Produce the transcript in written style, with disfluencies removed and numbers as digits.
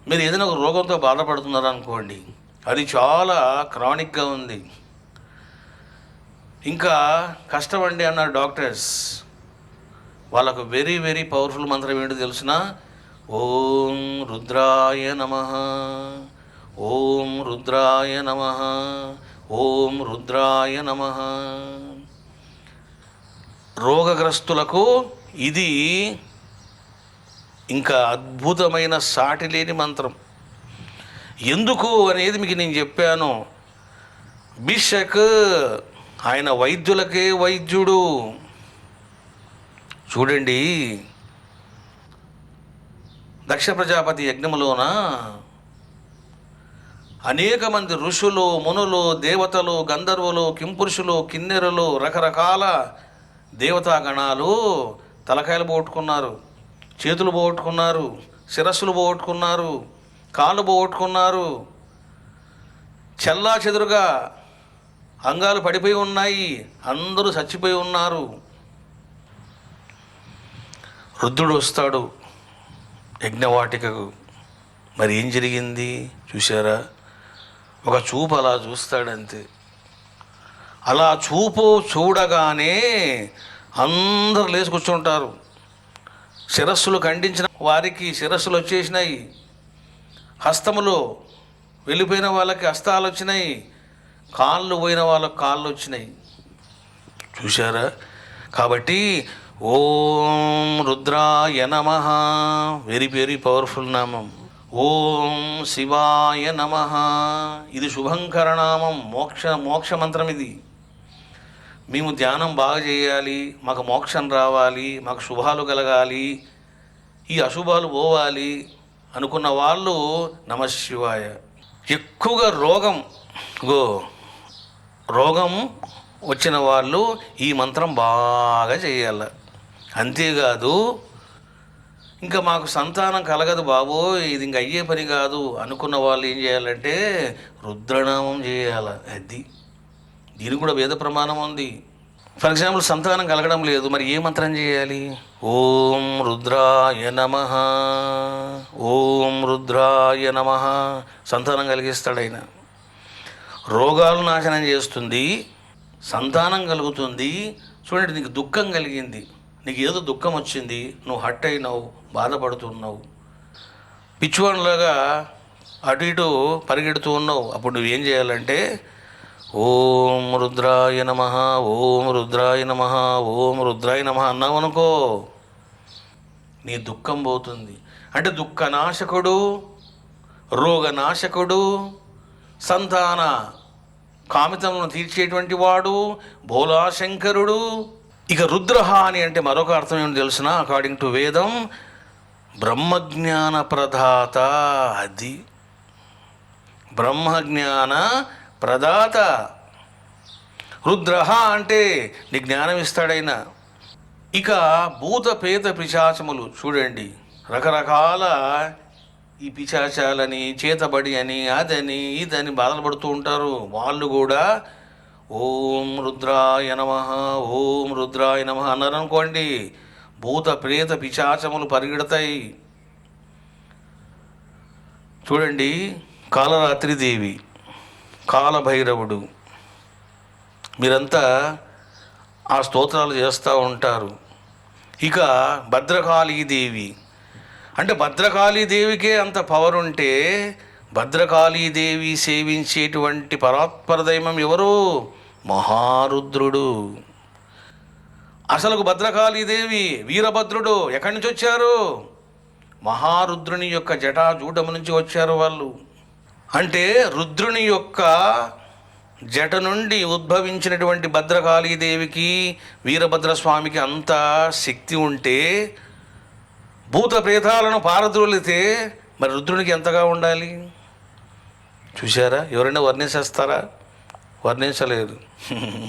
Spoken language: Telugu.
మీరు ఏదైనా ఒక రోగంతో బాధపడుతున్నారనుకోండి, అది చాలా క్రానిక్గా ఉంది, ఇంకా కష్టమండి అన్నారు డాక్టర్స్. వాళ్ళకు వెరీ వెరీ పవర్ఫుల్ మంత్రం ఏంటో తెలిసిన, ఓం రుద్రాయ నమః, ఓం రుద్రాయ నమః, ఓం రుద్రాయ నమః. రోగగ్రస్తులకు ఇది ఇంకా అద్భుతమైన సాటి లేని మంత్రం. ఎందుకు అనేది మీకు నేను చెప్పాను. బిషక్ ఆయన వైద్యులకే వైద్యుడు. చూడండి, దక్ష ప్రజాపతి యజ్ఞములోన అనేక మంది ఋషులు, మునులు, దేవతలు, గంధర్వులు, కింపురుషులు, కిన్నెరులు, రకరకాల దేవతాగణాలు తలకాయలు పోగొట్టుకున్నారు, చేతులు పోగొట్టుకున్నారు, శిరస్సులు పోగొట్టుకున్నారు, కాళ్ళు పోగొట్టుకున్నారు, చెల్లా చెదురుగా అంగాలు పడిపోయి ఉన్నాయి, అందరూ చచ్చిపోయి ఉన్నారు. రుద్రుడు వస్తాడు యజ్ఞవాటికకు. మరి ఏం జరిగింది చూసారా? ఒక చూపు అలా చూస్తాడంతే. అలా చూపు చూడగానే అందరూ లేచి కూర్చుంటారు. శిరస్సులు ఖండించిన వారికి శిరస్సులు వచ్చేసినాయి, హస్తములు వెళ్ళిపోయిన వాళ్ళకి హస్తాలు వచ్చినాయి, కాళ్ళు పోయిన వాళ్ళకి కాళ్ళు వచ్చినాయి. చూశారా? కాబట్టి ఓం రుద్రాయ నమః, వెరీ వెరీ పవర్ఫుల్ నామం. ఓం శివాయ నమః, ఇది శుభంకర నామం, మోక్ష మంత్రం ఇది. మేము ధ్యానం బాగా చేయాలి, మాకు మోక్షం రావాలి, మాకు శుభాలు కలగాలి, ఈ అశుభాలు పోవాలి అనుకున్న వాళ్ళు నమఃశివాయ. ఎక్కువగా రోగం వచ్చిన వాళ్ళు ఈ మంత్రం బాగా చేయాలి. అంతేకాదు, ఇంకా మాకు సంతానం కలగదు బాబోయ్, ఇది ఇంక అయ్యే పని కాదు అనుకున్న వాళ్ళు ఏం చేయాలంటే రుద్రనామం చేయాలి. అది దీనికి కూడా వేద ప్రమాణం ఉంది. ఫర్ ఎగ్జాంపుల్, సంతానం కలగడం లేదు, మరి ఏ మంత్రం చేయాలి? ఓం రుద్రాయ నమః, ఓం రుద్రాయ నమః. సంతానం కలిగిస్తాడు ఆయన. రోగాలు నాశనం చేస్తుంది, సంతానం కలుగుతుంది. చూడండి, నీకు దుఃఖం కలిగింది, నీకు ఏదో దుఃఖం వచ్చింది, నువ్వు హట్ అయినావు, బాధపడుతున్నావు, పిచ్చివాళ్ళలాగా అటు ఇటు పరిగెడుతూ ఉన్నావు. అప్పుడు నువ్వేం చేయాలంటే ఓం రుద్రాయ నమః, ఓం రుద్రాయ నమః, ఓం రుద్రాయ నమః అన్నావు అనుకో, నీ దుఃఖం పోతుంది. అంటే దుఃఖనాశకుడు, రోగనాశకుడు, సంతాన కామితములను తీర్చేటువంటి వాడు భోలాశంకరుడు. ఇక రుద్రహ అని అంటే మరొక అర్థం ఏమిటి తెలిసిన? అకార్డింగ్ టు వేదం, బ్రహ్మజ్ఞాన ప్రదాత. అది బ్రహ్మజ్ఞాన ప్రదాత. రుద్రహ అంటే నీ జ్ఞానం ఇస్తాడైనా. ఇక భూత పేత పిశాచములు చూడండి, రకరకాల ఈ పిశాచాలని, చేతబడి అని, అదని ఇదని బాధలు పడుతూ ఉంటారు. వాళ్ళు కూడా ఓం రుద్రాయ నమః, ఓం రుద్రాయ నమః అన్నారనుకోండి, భూత ప్రేత పిశాచములు పరిగెడతాయి. చూడండి, కాలరాత్రిదేవి, కాలభైరవుడు, మీరంతా ఆ స్తోత్రాలు చేస్తూ ఉంటారు. ఇక భద్రకాళీదేవి, అంటే భద్రకాళీదేవికే అంత పవర్ ఉంటే భద్రకాళీదేవి సేవించేటువంటి పరాత్పర దైవం ఎవరు? మహారుద్రుడు. అసలు భద్రకాళీదేవి, వీరభద్రుడు ఎక్కడి నుంచి వచ్చారు? మహారుద్రుని యొక్క జటాజూటము నుంచి వచ్చారు వాళ్ళు. అంటే రుద్రుని యొక్క జట నుండి ఉద్భవించినటువంటి భద్రకాళీదేవికి, వీరభద్రస్వామికి అంత శక్తి ఉంటే, భూత ప్రేతాలను పారద్రోలితే మరి రుద్రునికి ఎంతగా ఉండాలి? చూశారా? ఎవరైనా వర్ణించేస్తారా? వర్ణించలేదు.